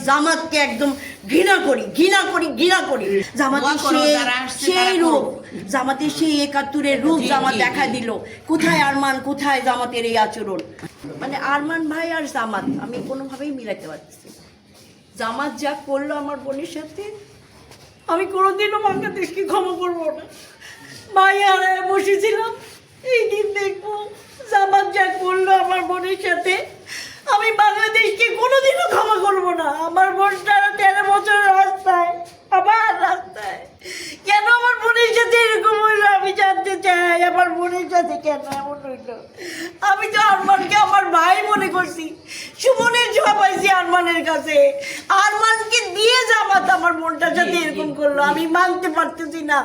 জামাতকে একদম ঘৃণা করি ঘৃণা করি ঘৃণা করি। জামাতের সেই রূপ, জামাতের সেই ৭১-এর রূপ জামাত দেখা দিল। কোথায় আরমান, কোথায় জামাতের এই আচরণ? মানে আরমান ভাই আর জামাত আমি কোনোভাবেই মিলাতে পারছি। জামাত যা করলো আমার বোনের সাথে, আমি কোনোদিনও বাংলাদেশকে ক্ষমা করবো না। ভাই হারায় বসেছিলাম, এই দিন দেখবো জামাত যা করলো আমার বোনের সাথে, আমি বাংলাদেশকে কোনোদিনও ক্ষমা করবো না। আমার বোনটা 13 বছর রাস্তায়, আবার রাস্তায়। কেন আমার বোনের সাথে এরকম হইলো আমি জানতে চাই। আমার বোনের সাথে কেন এমন হইলো? আমি তো আরমানকে আমার ভাই মনে করছি, সুমনের ছোঁয়া পাইছি আরমানের কাছে। আরমানকে দিয়ে জামাত আমার বোনটার সাথে এরকম করলো, আমি মানতে পারতেছি না।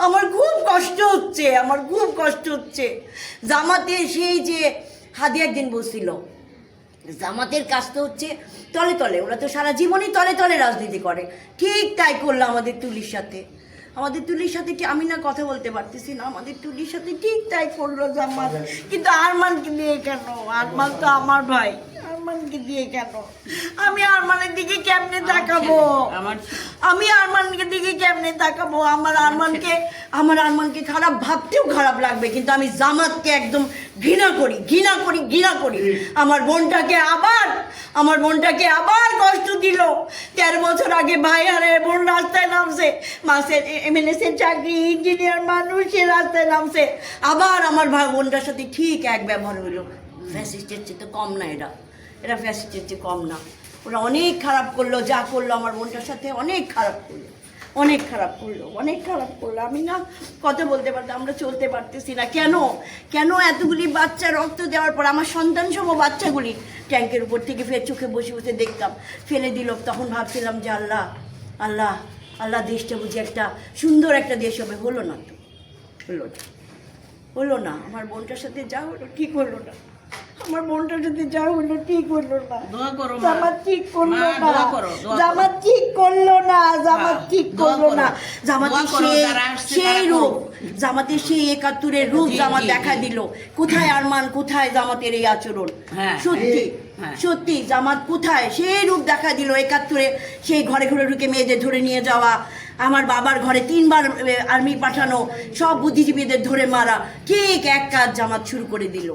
আমার খুব কষ্ট হচ্ছে, আমার খুব কষ্ট হচ্ছে। জামাতে সেই যে হাদি একদিন বলছিল, জামাতের কাজ তো হচ্ছে তলে তলে, ওরা তো সারা জীবনই তলে তলে রাজনীতি করে। ঠিক তাই করলো আমাদের তুলির সাথে। আমাদের তুলির সাথে কি আমি না কথা বলতে পারতেছি না? আমাদের তুলির সাথে ঠিক তাই করলো জামাত। কিন্তু আরমানকে দিয়ে কেন? আরমান তো আমার ভাই, আরমানকে দিয়ে কেন? আমি আরমানের দিকে কেমনে তাকাবো? আমি আরমানকে দিকে কেমনে তাকাবো? আমার আরমানকে খারাপ ভাবতেও খারাপ লাগবে, কিন্তু আমি জামাতকে একদম ঘৃণা করি ঘৃণা করি ঘৃণা করি। আমার বোনটাকে আবার কষ্ট দিল। 13 বছর আগে ভাই হারে বোন রাস্তায় নামছে, মাসের এমএনএসের চাকরি, ইঞ্জিনিয়ার মানুষ, সে রাস্তায় নামছে। আবার আমার ভাই বোনটার সাথে ঠিক এক ব্যবহার হইলো। ফ্যাসিস্টের চেয়ে তো কম না, এরা ফ্যাসিস্টের চেয়ে কম না। ওরা অনেক খারাপ করলো, যা করলো আমার বোনটার সাথে অনেক খারাপ করলো, অনেক খারাপ করলো, অনেক খারাপ করলো। আমি না কথা বলতে পারতাম, আমরা চলতে পারতেছি না। কেন এতগুলি বাচ্চা রক্ত দেওয়ার পর আমার সন্তান সম বাচ্চাগুলি ট্যাঙ্কের উপর থেকে ফের চোখে বসে বসে দেখতাম ফেলে দিল। তখন ভাবছিলাম যে আল্লাহ আল্লাহ আল্লাহ, দেশটা বুঝি একটা সুন্দর একটা দেশ হবে। হলো না তো, হলো না। আমার বোনটার সাথে যা হলো ঠিক হলো না, আমার বোনটার সাথে যা হলো ঠিক হলো না। জামাত ঠিক করলো না, জামাত ঠিক করলো না, জামাত ঠিক করলো না। জামাতের সেই রূপ, জামাতের সেই ৭১-এর রূপ জামাত দেখা দিল। কোথায় আরমান, কোথায় জামাতের এই আচরণ? সত্যি সত্যি জামাত কোথায় সেই রূপ দেখা দিল? ৭১-এ সেই ঘরে ঘরে ঢুকে মেয়েদের ধরে নিয়ে যাওয়া, আমার বাবার ঘরে 3 বার আর্মি পাঠানো, সব বুদ্ধিজীবীদের ধরে মারা, ঠিক এক কাজ জামাত শুরু করে দিল।